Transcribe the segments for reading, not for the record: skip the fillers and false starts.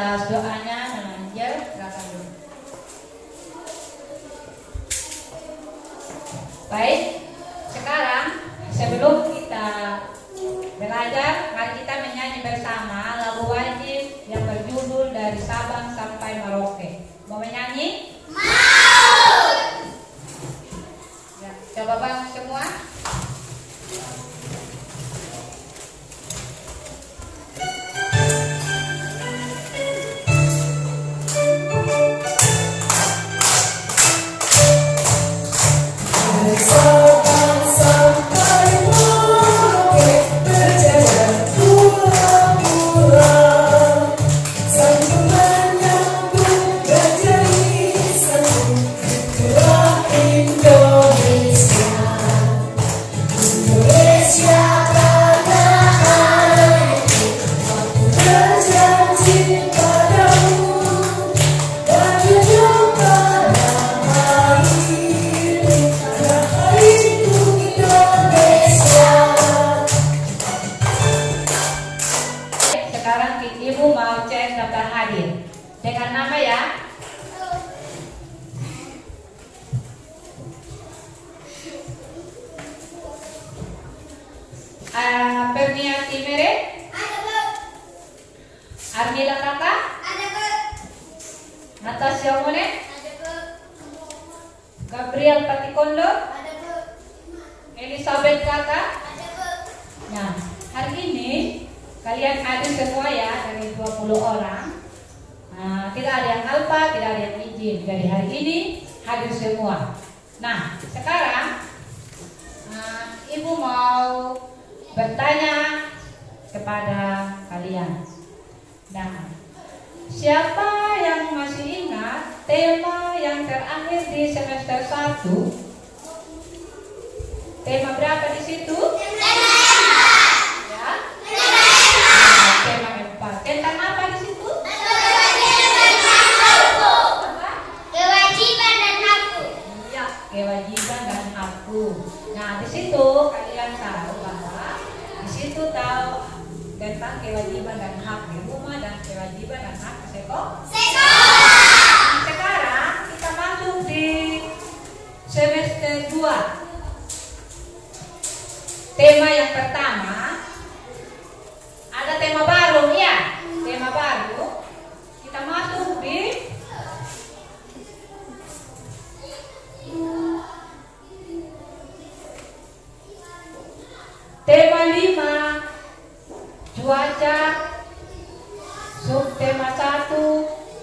atas doanya Nona Angel, silakan dulu. Baik, sekarang sebelum kita belajar, mari kita menyanyi bersama lagu wajib yang berjudul Dari Sabang Sampai Merauke. Mau menyanyi? Mau! Ya, coba bang semua. Ibu mau cek daftar hadir dengan nama ya. Perniati Mere? Ada, Bu. Armila Kakak? Ada, Bu. Natasha Mone? Ada, Bu. Gabriel Patikondo? Ada, Bu. Elizabeth Kakak? Ada, Bu. Nah, hari ini kalian hadir semua ya, dari 20 orang. Tidak ada yang alpa, tidak ada yang izin. Jadi hari ini hadir semua. Nah, sekarang Ibu mau bertanya kepada kalian. Nah, siapa yang masih ingat tema yang terakhir di semester 1? Tema berapa di situ? Ya? Tema 4. Tentang apa di situ? Kewajiban dan hakku. Ya, kewajiban dan hakku. Nah, di situ kalian tahu bahwa di situ tahu tentang kewajiban dan hak di rumah dan kewajiban dan hak sekolah. Nah, sekarang kita masuk di semester 2. Tema yang pertama ada tema baru ya. Tema baru kita masuk di tema 5, cuaca. Subtema 1,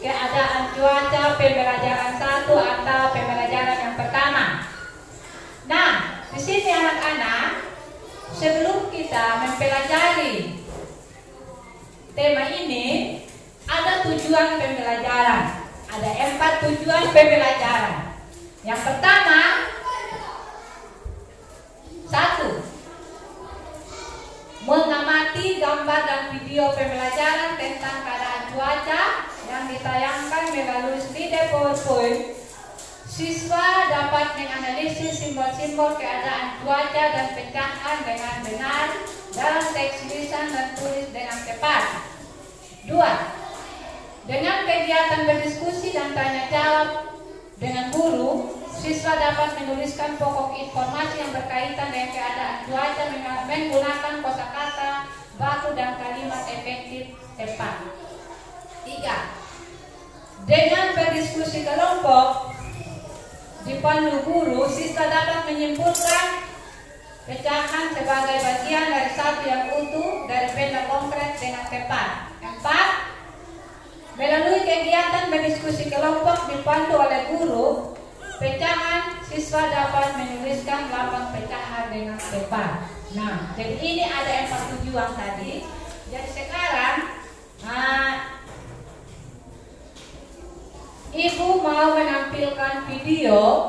keadaan cuaca, pembelajaran 1 atau pembelajaran yang pertama. Nah, di sini anak-anak, sebelum kita mempelajari tema ini, ada tujuan pembelajaran. Ada 4 tujuan pembelajaran. Yang pertama, 1, mengamati gambar dan video pembelajaran tentang keadaan cuaca yang ditayangkan melalui slide PowerPoint. Siswa dapat menganalisis simbol-simbol keadaan cuaca dan pecahan dengan benar dalam teks tulisan dan tulis dengan tepat. 2. Dengan kegiatan berdiskusi dan tanya jawab dengan guru, siswa dapat menuliskan pokok informasi yang berkaitan dengan keadaan cuaca menggunakan kosakata, baku dan kalimat efektif tepat. 3. Dengan berdiskusi kelompok dipandu guru, siswa dapat menyimpulkan pecahan sebagai bagian dari satu yang utuh dari benda konkret dengan tepat. 4. Melalui kegiatan berdiskusi kelompok dipandu oleh guru, pecahan siswa dapat menuliskan 8 pecahan dengan tepat. Nah, jadi ini ada 4 tujuan tadi. Jadi sekarang Ibu mau menampilkan video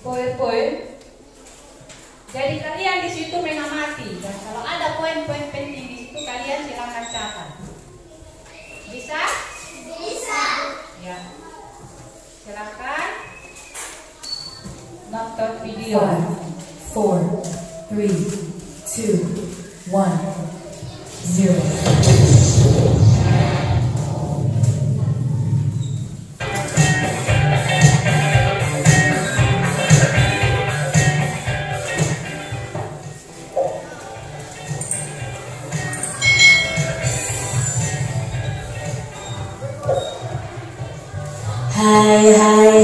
PowerPoint. Jadi kalian di situ mengamati dan kalau ada poin-poin penting di situ kalian silakan catat. Bisa? Bisa. Ya. Silakan nonton video. 5, 4, 3, 2, 1, 0. Hai,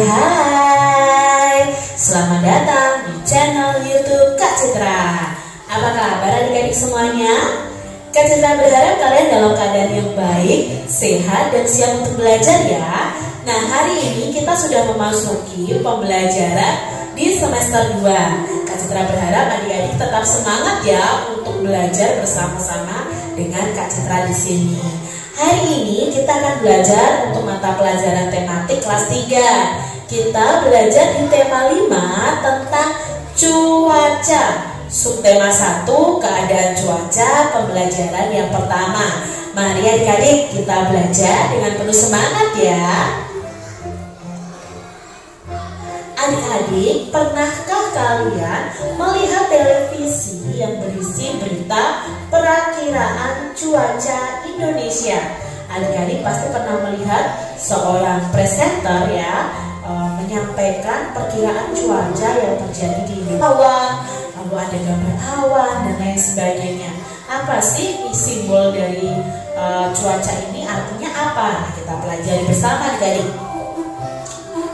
selamat datang di channel YouTube Kak Citra. Apa kabar adik-adik semuanya? Kak Citra berharap kalian dalam keadaan yang baik, sehat, dan siap untuk belajar ya. Nah, hari ini kita sudah memasuki pembelajaran di semester 2. Kak Citra berharap adik-adik tetap semangat ya untuk belajar bersama-sama dengan Kak Citra di sini. Hari ini kita akan belajar untuk mata pelajaran tematik kelas 3. Kita belajar di tema 5 tentang cuaca. Subtema 1, keadaan cuaca, pembelajaran yang pertama. Mari adik-adik kita belajar dengan penuh semangat ya. Adik-adik, pernahkah kalian melihat televisi yang berisi berita perakiraan cuaca Indonesia? Adik-adik pasti pernah melihat seorang presenter ya menyampaikan perkiraan cuaca yang terjadi di Indonesia. Lalu ada gambar awan dan lain sebagainya. Apa sih simbol dari cuaca ini? Artinya apa? Nah, kita pelajari bersama adik-adik.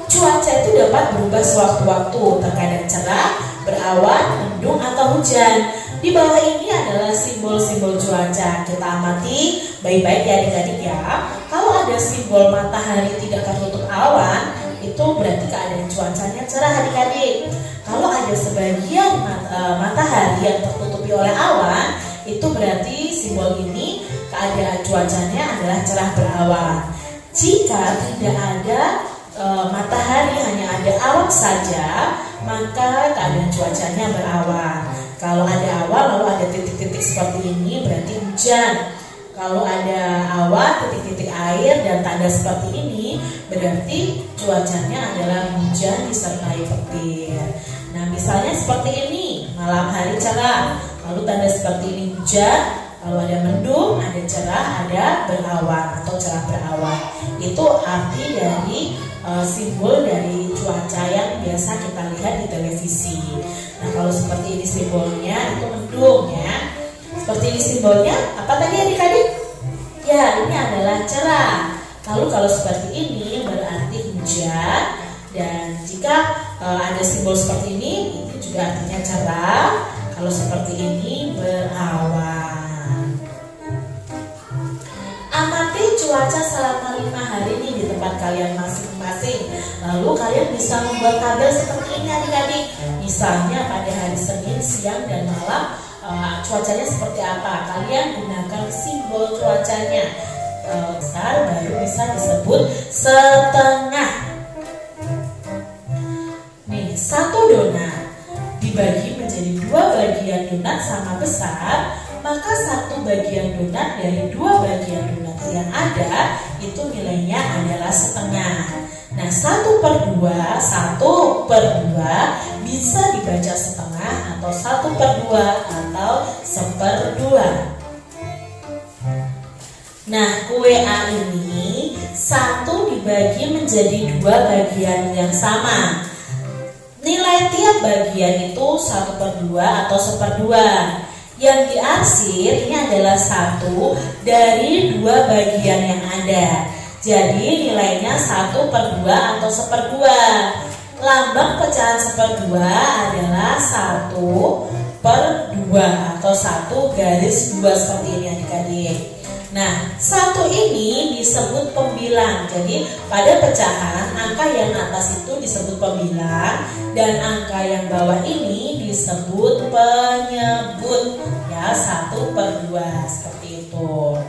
Cuaca itu dapat berubah sewaktu-waktu, terkadang cerah, berawan, mendung, atau hujan. Di bawah ini adalah simbol-simbol cuaca. Kita amati baik-baik ya adik-adik ya. Kalau ada simbol matahari tidak tertutup awan, itu berarti keadaan cuacanya cerah adik-adik. Kalau ada sebagian matahari yang tertutupi oleh awan, itu berarti simbol ini keadaan cuacanya adalah cerah berawan. Jika tidak ada matahari, hanya ada awan saja, maka keadaan cuacanya berawan. Kalau ada awan lalu ada titik-titik seperti ini berarti hujan. Kalau ada awan, titik-titik air dan tanda seperti ini berarti cuacanya adalah hujan disertai petir. Nah, misalnya seperti ini, malam hari cerah, lalu tanda seperti ini hujan, lalu ada mendung, ada cerah, ada berawan atau cerah berawan. Itu arti dari simbol dari cuaca yang biasa kita lihat di televisi. Nah, kalau seperti ini simbolnya itu mendung ya. Seperti ini simbolnya, apa tadi adik-adik? Ya, ini adalah cerah. Lalu kalau seperti ini berarti hujan. Dan jika ada simbol seperti ini, itu juga artinya cerah. Kalau seperti ini berawan. Amati cuaca selama 5 hari ini di tempat kalian masing-masing. Lalu kalian bisa membuat tabel seperti ini adik-adik. Misalnya pada hari Senin siang dan malam cuacanya seperti apa? Kalian gunakan simbol cuacanya. Besar baru bisa disebut setengah. Nih, satu donat dibagi menjadi 2 bagian donat sama besar, maka 1 bagian donat dari 2 bagian donat yang ada itu nilainya adalah setengah. Nah, 1/2 bisa dibaca setengah atau 1/2 atau 1/2. Nah, kue A ini 1 dibagi menjadi 2 bagian yang sama. Nilai tiap bagian itu 1/2 atau 1/2. Yang diarsir ini adalah 1 dari 2 bagian yang ada. Jadi nilainya 1/2 atau 1/2. Lambang pecahan 1/2 adalah 1/2 atau 1 garis 2 seperti ini adik-adik. Nah, 1 ini disebut pembilang. Jadi pada pecahan angka yang atas itu disebut pembilang dan angka yang bawah ini disebut penyebut. Ya, 1/2 seperti itu.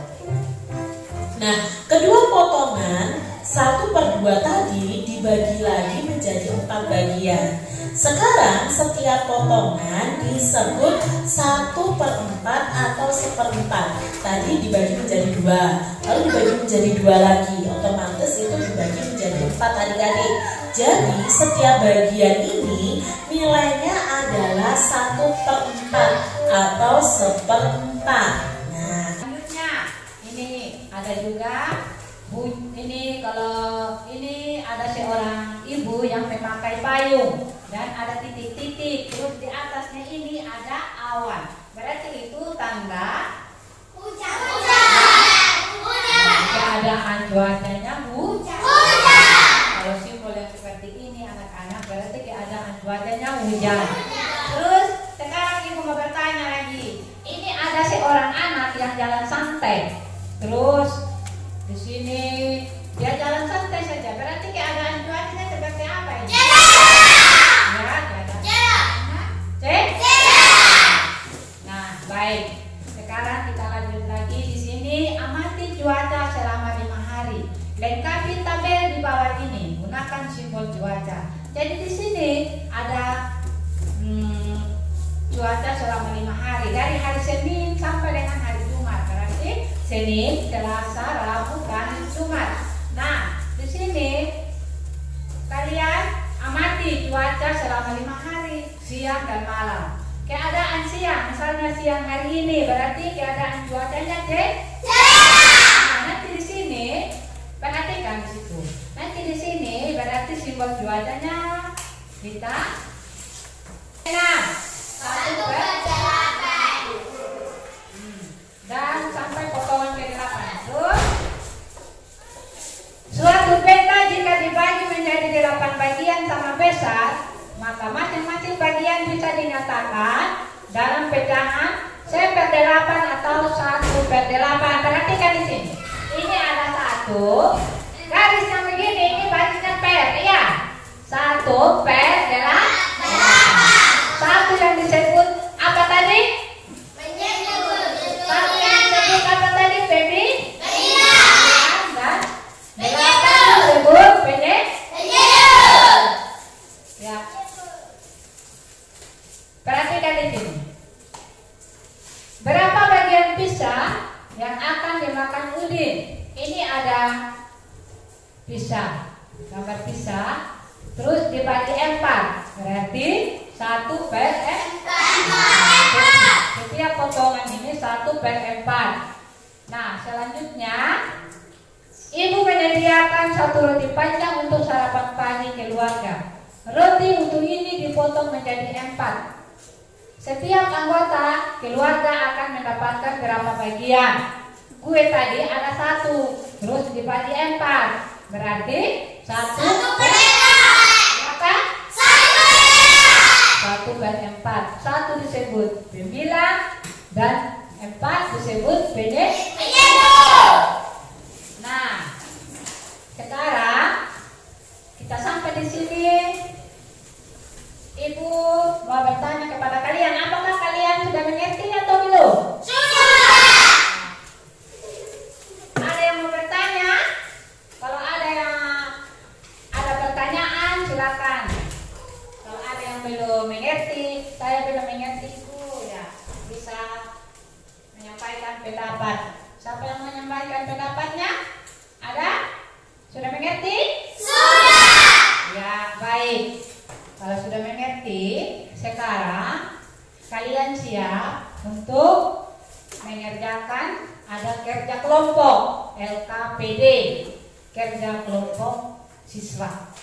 Nah, kedua potongan 1/2 tadi dibagi lagi menjadi 4 bagian. Sekarang setiap potongan disebut 1/4 atau 1/4. Tadi dibagi menjadi 2, lalu dibagi menjadi 2 lagi. Otomatis itu dibagi menjadi 4 adik-adik. Jadi setiap bagian ini nilainya adalah 1/4 atau 1/4. Nah, Selanjutnya ini ada juga ini, kalau ini ada seorang ibu yang memakai payung dan ada titik-titik, terus di atasnya ini ada awan. Berarti itu tanda Hujan. keadaan cuacanya hujan. Kalau simbol hujan. Terus sekarang ibu mau bertanya lagi. Ini ada seorang anak yang jalan santai. Terus di sini dia jalan santai saja. Berarti keadaan cuacanya seperti apa ini? Ya, cek. Nah, baik. Sekarang kita lanjut lagi di sini. Amati cuaca selama 5 hari. Lengkapi tabel di bawah ini. Gunakan simbol cuaca. Jadi di sini ada cuaca selama 5 hari. Dari hari Senin sampai dengan hari Jumat. Berarti Senin, Selasa, Rabu, Kamis, Jumat. Nah, di sini kalian amati cuaca selama 5 hari, siang dan malam. Keadaan siang, misalnya siang hari ini, berarti keadaan cuacanya cek. Nah, nanti di sini perhatikan di situ. Nanti di sini berarti simbol cuacanya kita. Nah, 1/8. Dan sampai potongan ke-8. Terus suatu peta jika dibagi menjadi 8 bagian sama besar, maka masing-masing bagian bisa dinyatakan dalam pecahan 1/8 atau 1/8. Perhatikan di sini. Ini ada 1 garis yang begini, ini baginya per, ya. 1/8. 1 yang disebut apa tadi? Satu yang disebut apa tadi, baby? Dan 8 disebut pendek. Ya. Perhatikan di sini. Berapa bagian pisang yang akan dimakan Udin? Ini ada pisang, gambar pisang, terus dibagi 4. Berarti 1/4. Setiap potongan ini 1/4. Nah, selanjutnya ibu menyediakan 1 roti panjang untuk sarapan pagi keluarga. Roti untuk ini dipotong menjadi 4. Setiap anggota keluarga akan mendapatkan berapa bagian? Kue tadi ada 1, terus dibagi 4. Berarti 1/4. 1/4. 1 disebut pembilang dan 4 disebut penyebut. Nah, sekarang kita sampai di sini. Ibu mau bertanya kepada kalian, apakah kalian sudah mengerti atau belum? Ada yang mau bertanya? Kalau ada pertanyaan silakan. Kalau ada yang belum mengerti, saya belum mengerti, ibu ya bisa menyampaikan pendapat. Siapa yang menyampaikan pendapatnya? Ada? Sudah mengerti? Sudah. Ya, baik. Kalau sudah mengerti, sekarang kalian siap untuk mengerjakan ada kerja kelompok LKPD, kerja kelompok siswa.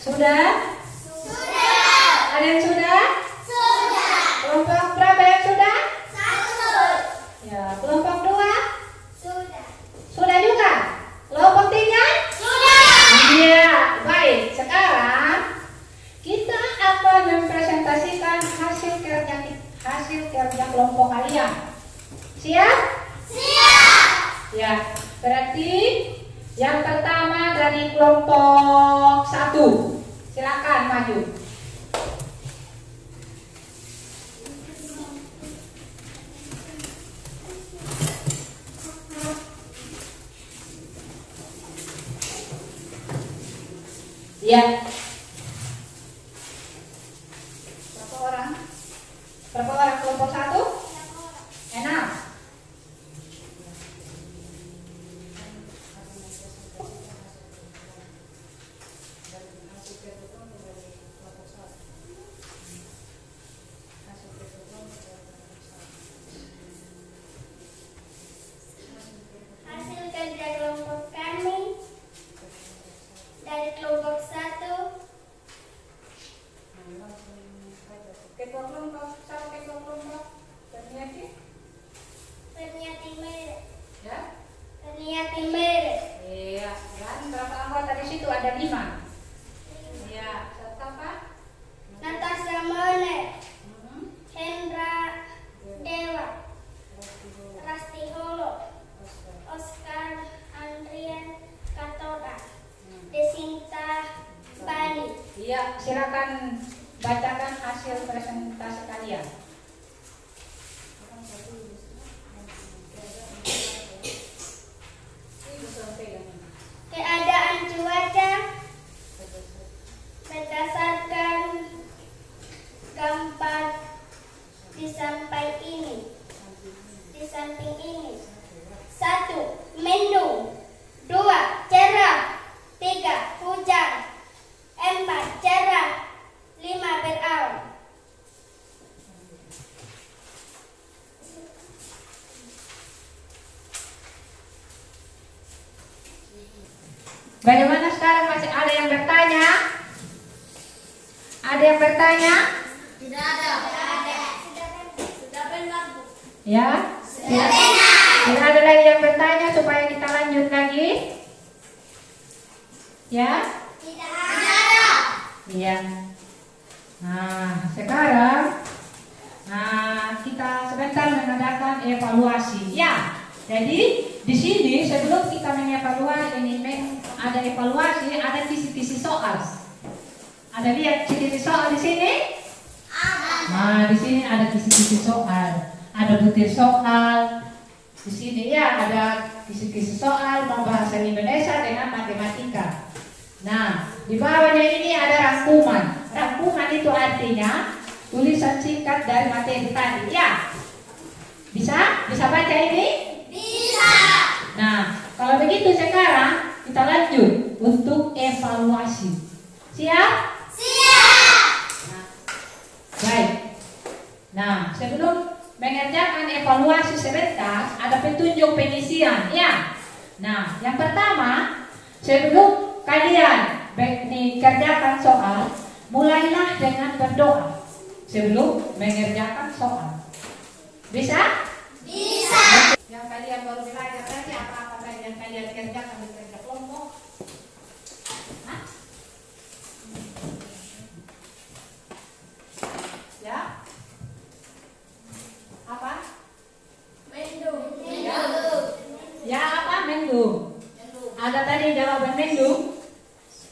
Sudah? Sudah. Kalian sudah? Ya, berarti yang pertama dari kelompok 1. Silakan maju. Ya. Berapa orang? Berapa orang kelompok 1? 6. Hasil kerja kelompok kami dari kelompok 1. Ketua kelompok, sama ketua kelompok. Berniati? Berniati merek. Ya. Berniati merek. Iya, dan berapa anggota di situ? Ada 5. Iya, serta apa? Natasha Mone, Hmm. Hendra Dewa, Rasti Holo, Oscar Andrian Katoda, Desinta Bani. Iya, silakan bacakan hasil presentasi kalian. Keadaan cuaca berdasarkan gambar di samping ini. 1. Mendung. 2. Cerah. 3. Hujan. 4. Cerah. 5. Berawan. Bagaimana sekarang, masih ada yang bertanya? Ada yang bertanya? Tidak ada. Sudah benar, Bu. Ya? Tidak ada lagi yang bertanya supaya kita lanjut lagi? Ya? Tidak ada. Iya. Nah, sekarang kita sebentar mengadakan evaluasi. Ya. Jadi di sini sebelum kita mengevaluasi ada evaluasi, ada kisi-kisi soal. Ada lihat kisi-kisi soal di sini? Nah, di sini ada kisi-kisi soal, ada butir soal. Di sini ya ada kisi-kisi soal mau bahasa Indonesia dengan matematika. Nah, di bawahnya ini ada rangkuman. Rangkuman itu artinya tulisan singkat dari materi tadi. Ya, bisa baca ini? Bisa. Nah, kalau begitu sekarang kita lanjut untuk evaluasi. Siap? Siap. Nah, baik. Nah, sebelum mengerjakan evaluasi sebentar, ada petunjuk pengisian. Ya. Nah, yang pertama, sebelum kalian mengerjakan soal, mulailah dengan berdoa sebelum mengerjakan soal. Bisa? Bisa. Yang kalian baru belajar tadi apa-apa tadi yang kalian kerjakan di kerja kelompok? Hah? Ya? Apa? Mendung. Ya apa? Mendung. Ada tadi jawaban mendung?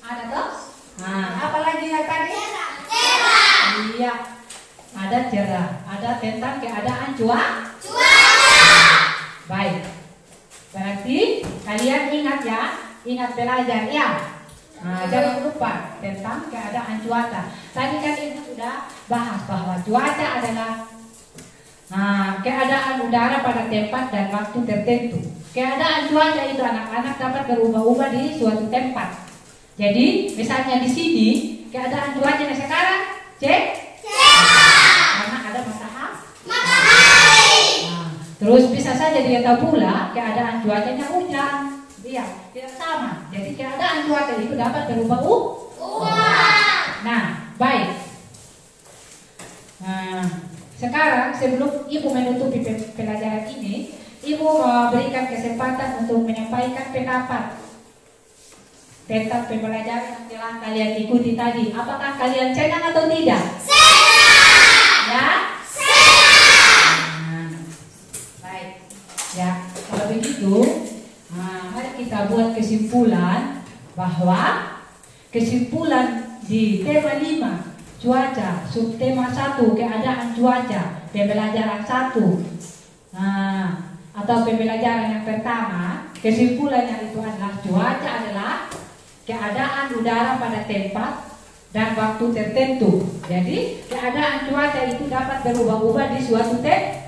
Ada toh? Nah, apa lagi yang tadi? Cerah. Iya. Ada cerah. Ada tentang keadaan cuaca. Baik. Berarti kalian ingat ya, ingat belajar ya. Nah, jangan lupa tentang keadaan cuaca. Tadi kan ibu sudah bahas bahwa cuaca adalah keadaan udara pada tempat dan waktu tertentu. Keadaan cuaca itu anak-anak dapat berubah-ubah di suatu tempat. Jadi misalnya di sini keadaan cuacanya sekarang cek karena ada matahari. Nah, terus bisa saja dia tahu pula keadaan cuacanya hujan. Iya, tidak sama. Jadi keadaan cuaca itu dapat berubah-ubah. Nah, baik. Nah, sekarang sebelum ibu menutupi pelajaran ini, ibu memberikan kesempatan untuk menyampaikan pendapat tentang pembelajaran yang telah kalian ikuti tadi. Apakah kalian senang atau tidak? Senang. Ya? Senang. Nah, baik. Ya, kalau begitu Nah, mari kita buat kesimpulan bahwa kesimpulan di tema 5 cuaca, subtema 1 keadaan cuaca, pembelajaran 1. Nah, atau pembelajaran yang pertama, kesimpulannya itu adalah cuaca adalah keadaan udara pada tempat dan waktu tertentu. Jadi, keadaan cuaca itu dapat berubah-ubah di suatu tempat.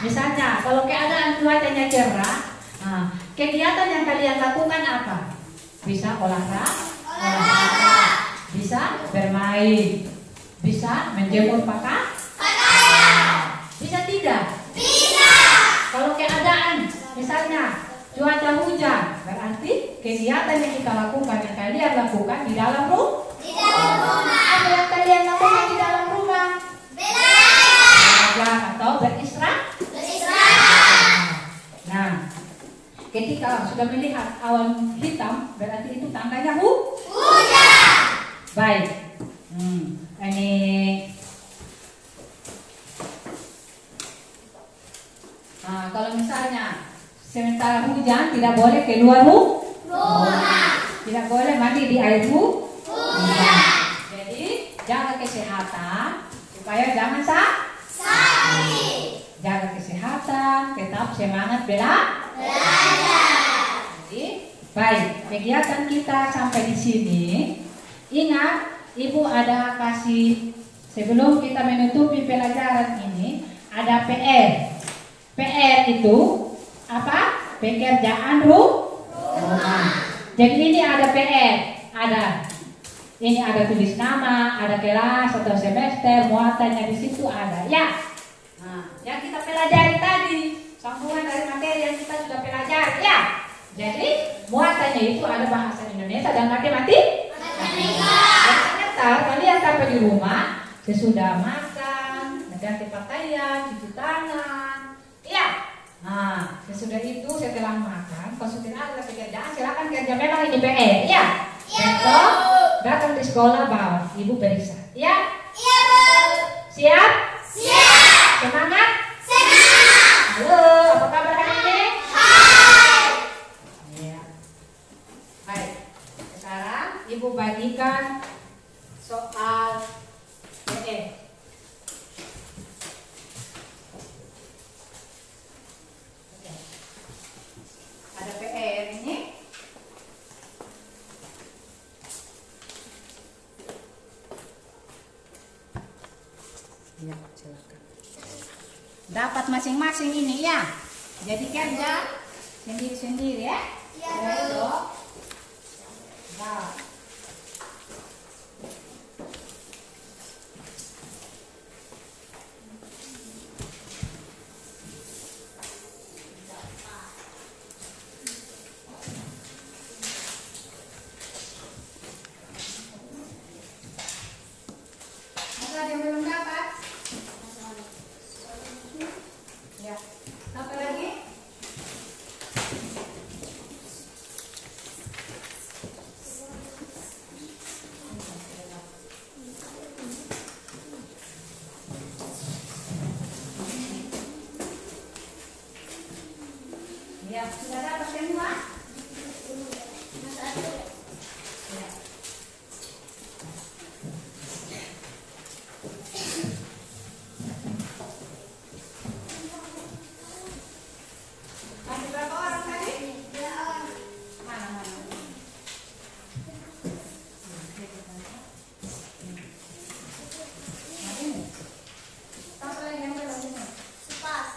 Misalnya, kalau keadaan cuacanya cerah, kegiatan yang kalian lakukan apa? Bisa olahraga, bisa bermain, bisa menjemur pakaian, bisa tidak? Bisa. Kalau keadaan misalnya cuaca hujan, berarti kegiatan yang kita lakukan, yang kalian lakukan di dalam rumah. Di dalam rumah. Apa yang kalian lakukan di dalam rumah? Belajar atau beristirahat. Nah, ketika sudah melihat awan hitam, berarti itu tandanya hujan. Baik. Ini kalau misalnya sementara hujan tidak boleh keluar rumah. Tidak boleh mandi di air hujan. Jadi jaga kesehatan supaya jangan sakit. Jaga kesehatan, tetap semangat belajar. Jadi baik, kegiatan kita sampai di sini. Ingat, Ibu ada kasih sebelum kita menutupi pelajaran ini ada PR. PR itu apa? Pekerjaan rumah. Jadi ini ada PR, ini ada tulis nama, ada kelas atau semester, muatannya di situ ada. Ya. Nah, yang kita pelajari tadi sambungan dari materi yang kita sudah pelajari ya. Jadi muatannya itu ada bahasa Indonesia dan matematika. Kalian sampai di rumah sesudah makan, ganti pakaian, cuci tangan, ya. Nah, sesudah itu setelah makan, kalau sudah ada pekerjaan silakan kerja, memang ini PR, ya. Besok datang di sekolah bawa Ibu periksa, ya. Iya, Bu. Siap? Siap. Semangat? Semangat. Halo, apa kabar hari ini? Hai. Ya. Baik. Sekarang Ibu bagikan soal PR. Ada PR ini. Ya, silakan. Dapat masing-masing ini ya. Jadi kerja sendiri-sendiri ya. Iya, Bu. Nah. Ada yang belum dapat? Ya. Apa lagi? Ya, sudah dapat semua? Ya. Masih berapa orang tadi? Mana? Apa lagi yang belum? Supas.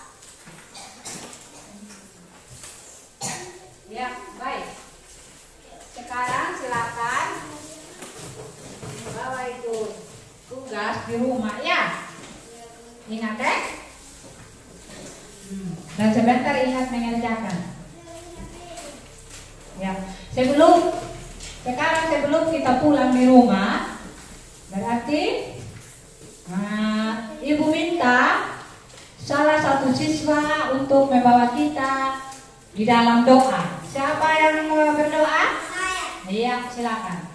Ya, baik. Sekarang silakan bawa itu tugas di rumah ya. Ingat ya? Dan sebentar ingat mengerjakan. Ya, sebelum kita pulang di rumah, berarti Ibu minta salah satu siswa untuk membawa kita di dalam doa. Siapa yang mau berdoa? Saya. Iya, silakan.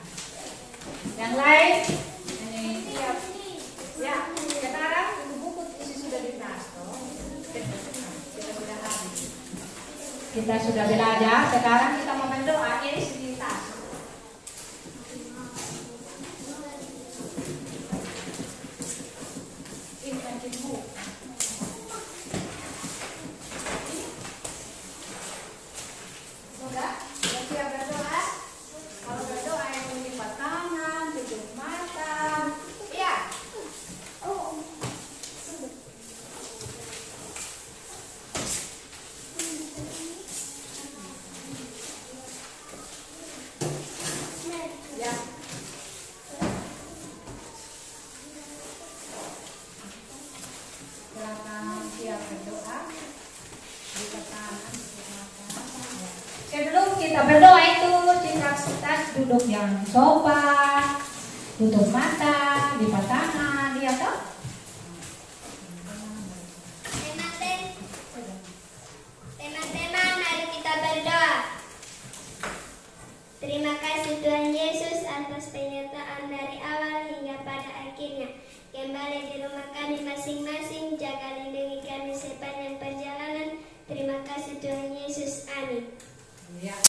Yang lain? Ini siap. Ya, sekarang buku isi sudah di tas. Kita sudah habis. Kita sudah belajar, sekarang kita mau berdoa. Iris di tas. Sudah? Sudah siap berdoa? Kalau berdoa yang melipat tangan, tutup mata. Iya. Ya. Silakan siap berdoa. Buka tangan, tutup mata. Sebelum kita berdoa itu kita duduk yang sopan, tutup mata, lipat tangan, lihat toh. Teman-teman, mari kita berdoa. Terima kasih Tuhan Yesus atas penyertaan dari awal hingga pada akhirnya. Kembali di rumah kami masing-masing, jaga lindungi kami sepanjang perjalanan. Terima kasih Tuhan Yesus, amin. Ya.